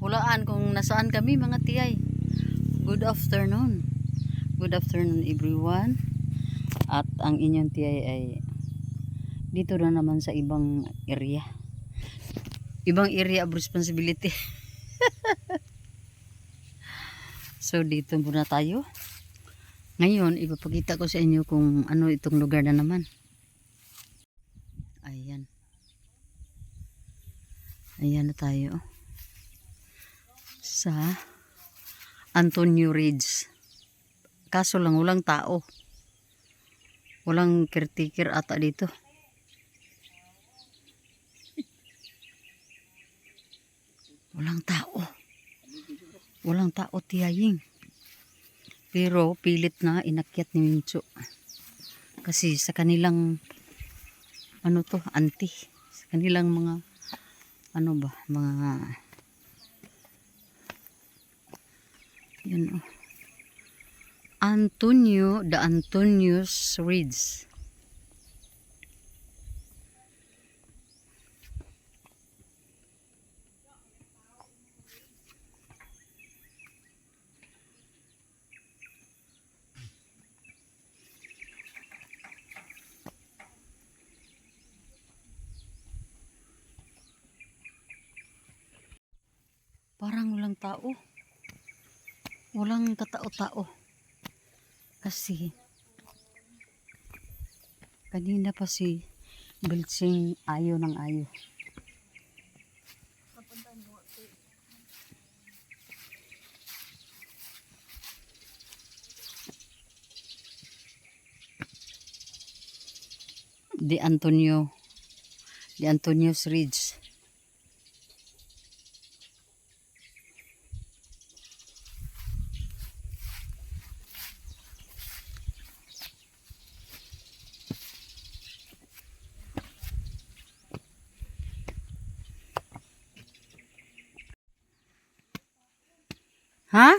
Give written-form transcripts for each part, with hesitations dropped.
hulaan kung nasaan kami mga tiyay. Good afternoon. Good afternoon everyone. At ang inyong tiyay ay dito na naman sa ibang area. Ibang area of responsibility. So dito muna tayo. Ngayon ipapakita ko sa inyo kung ano itong lugar na naman. Ayan. Ayan na tayo. Sa Antonio Ridge. Kaso lang walang tao. Walang caretaker ata dito. Walang tao. Walang tao tiyaying. Pero pilit na inakyat ni Mincho. Kasi sa kanilang ano to, auntie. Sa kanilang mga ano ba, mga yan oh. Antonio, the Antonius Ridge. Parang walang tao. Walang katao-tao. Kasi kanina pa si Bilsing ayo ng ayo. The Antonius Ridge. Ha?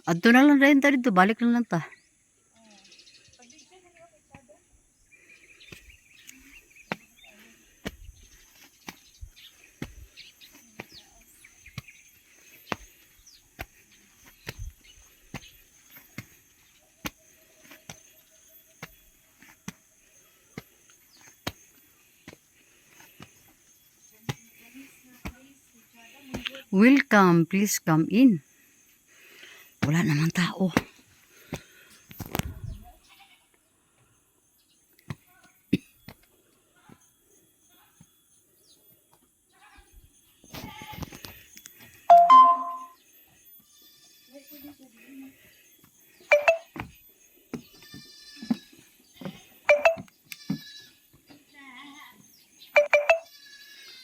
Adto na lang rin ta dito, balik na lang ta. Welcome, please come in. Wala namang tao.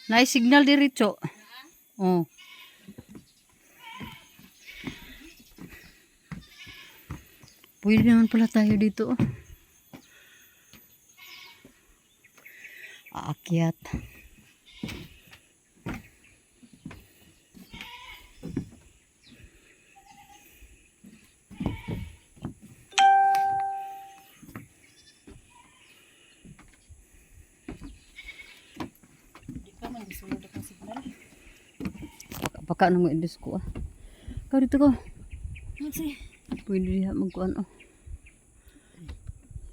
Nai-signal diretso. Oh. Pwede naman pala tayo dito. Aakyat. Baka nang ma-indus ko ah. Kau dito ko. Pwede diha magkuan oh.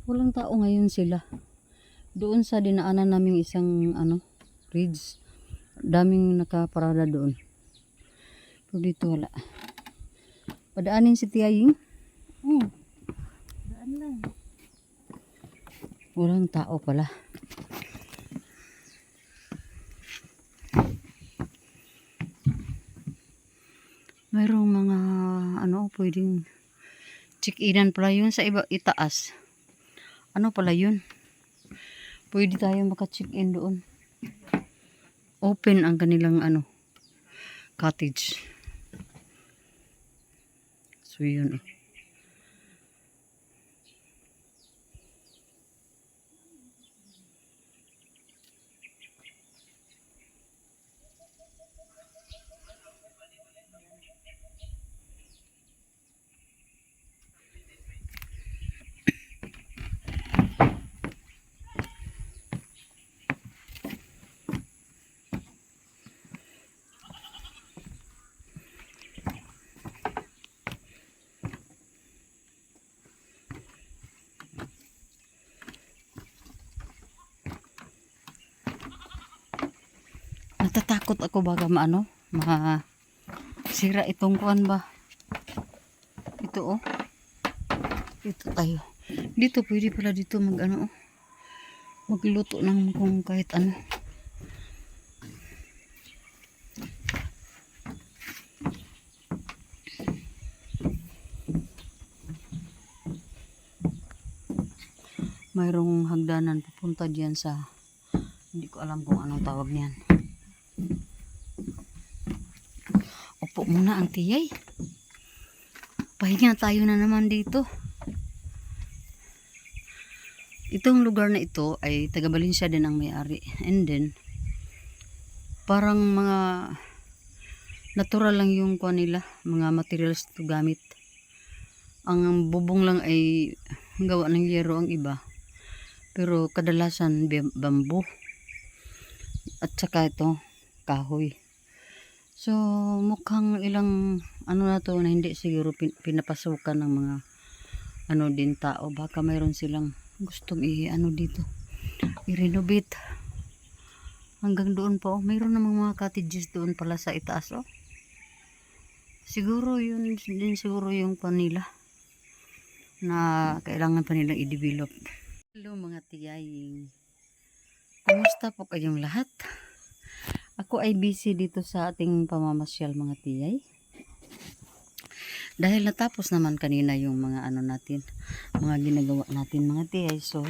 Walang tao ngayon sila. Doon sa dinaanan naming isang ano, ridge. Daming nakaparada doon. Pero dito wala. Padaanin si Tiyaying. Daan lang. Walang tao pala. Mayroong mga ano, pwedeng check-inan pala yun sa iba itaas. Ano pala yun? Pwede tayo maka-check-in doon. Open ang kanilang ano, cottage. So yun eh. natatakot ako baka maano, sira itong kuan ba. Ito oh. Ito tayo. Dito pwede pala dito mag ano oh. Magluto ng kung kahit ano. Mayroong hagdanan papunta diyan sa, hindi ko alam kung anong tawag niyan. Opo muna ang tiyay. Pahinga tayo na naman dito. Itong lugar na ito ay taga Valencia din ang may-ari. And then parang mga natural lang yung kuha nila, mga materials to gamit. Ang bubong lang ay gawa ng yero ang iba. Pero kadalasan bamboo. At saka ito, kahoy. So, mukhang ilang ano na to na hindi siguro pinapasukan ng mga ano din tao. Baka mayroon silang gustong ano dito, i-renovate. Hanggang doon po, mayroon namang mga cottages doon pala sa itaas. Oh. Siguro yun din siguro yung panila na kailangan pa nilang i-develop. Hello mga tiyaying. Kumusta po kayong lahat? Ako ay busy dito sa ating pamamasyal mga tiyay. Dahil natapos naman kanina yung mga ano natin, mga ginagawa natin mga tiyay. So,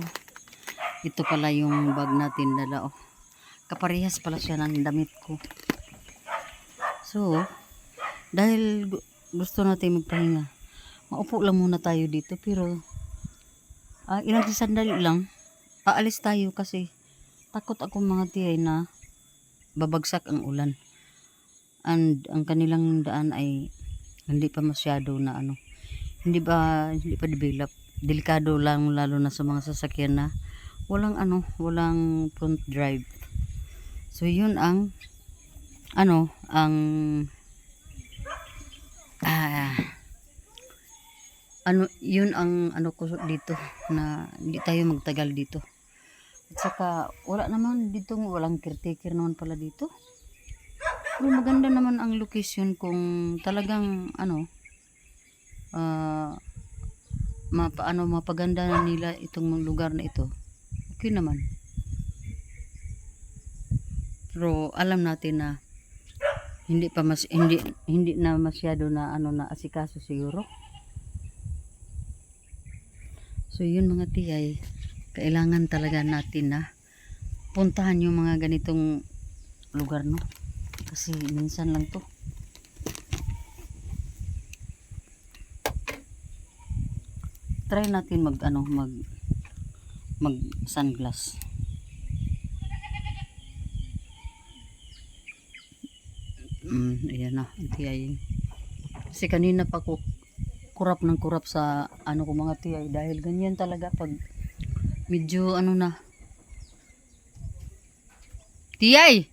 ito pala yung bag natin dala. Oh. Kaparehas pala siya ng damit ko. So, dahil gusto natin magpahinga, maupo lang muna tayo dito. Pero, ilang sandali lang, aalis tayo kasi takot ako mga tiyay na babagsak ang ulan. And ang kanilang daan ay hindi pa masyado na ano, hindi pa develop. Delikado lang lalo na sa mga sasakyan na walang ano, walang front drive. So yun ang ano, ang yun ang ano ko dito na hindi tayo magtagal dito. At saka wala naman dito, walang caretaker naman pala dito. Pero maganda naman ang location kung talagang ano mapaganda na nila itong lugar na ito. Okay naman. Pero alam natin na hindi na masyado na ano na asikaso siguro. So yun mga tiyay, kailangan talaga natin na puntahan yung mga ganitong lugar, no? Kasi minsan lang to. Try natin mag sunglass. Ayan na, tiyay. Kasi kanina pa ko kurap ng kurap sa ano ko mga tiyay, dahil ganyan talaga pag medyo ano na. Tiyay!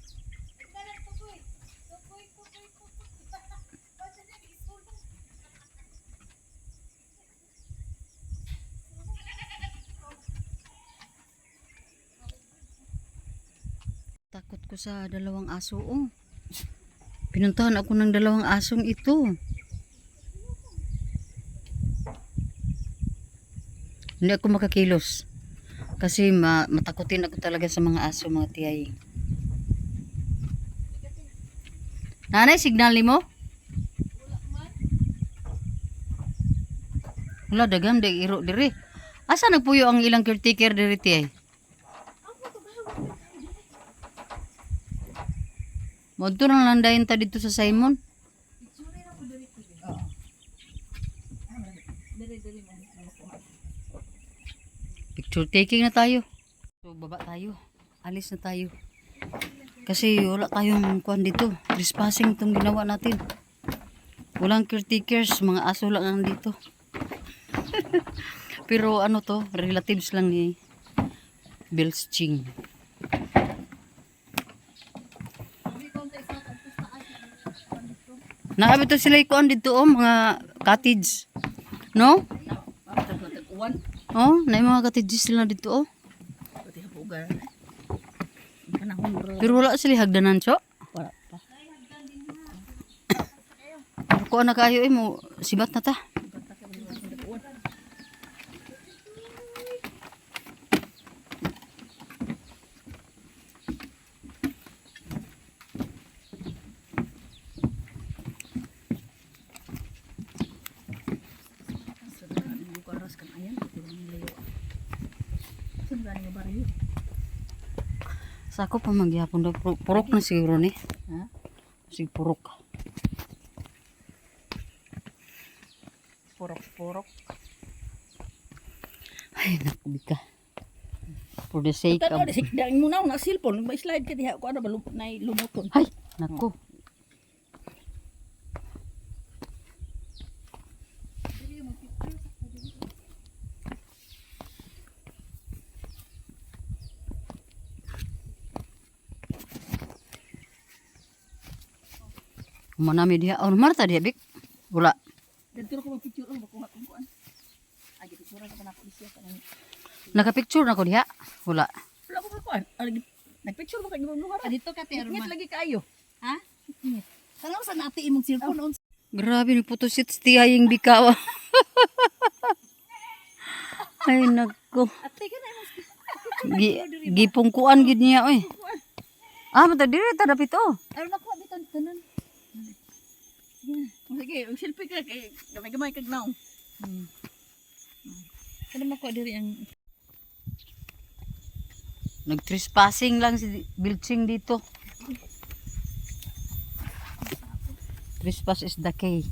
Takot ko sa dalawang aso. Oh. Pinuntahan ako ng dalawang asong ito. Hindi ako makakilos. Kasi matakutin ako talaga sa mga aso mga tiyay. Nanay, signal mo? Wala, dagam, iro diri. Asa nagpuyo ang ilang caretaker diri tiyay? Modto nang landayin ta dito sa Simon. Picture taking na tayo. So baba tayo. Alis na tayo. Kasi wala tayong kuan dito. Trespassing itong ginawa natin. Walang caretakers, mga aso lang ang dito. Pero ano to, relatives lang ni Bills Ching. Naabi to sila ikuan dito mga cottage. No? Oh, na mga cottages sila dito oh. Pero wala sila hagdanan so. Kuha na kayo mo. Sibat na ta. Sa ako pa magyapon daw. Purok na siguro ni. Ha? Sig purok. Purok-purok. Ay, naku bika. For the sake Tanaw of... di sikdang mo na cellphone, may slide ka diha ko ana ba nay lumuton. Ay, naku. Manami dia. Oh, Marta dia, Bik. Wala. Dito ko mag-picture ba ko kuan. Ay picture ka na isya ka nang. Nakapicture na ko diha. Wala. Wala ko kuan. Nagpicture ba kay gibong lugar? Dito ka, Terma. Ngit lagi kaayo. Ha? Tanaw sa nati imong cellphone on. Grabe ni putusit tiyaying bikaw. Ay, naku. Ate ka na imong Gipungkuan gid niya, oy. Ah, mata diri ta dapit oh. Aron ako biton tanan. Sige, selfie ka kay gamay-gamay kag naong. Kada mako diri ang Nag-trespassing lang si Bilching dito. Trespass is the key.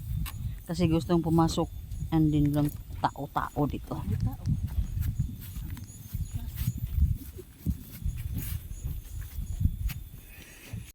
Kasi gustong pumasok and din lang tao-tao dito. Tao.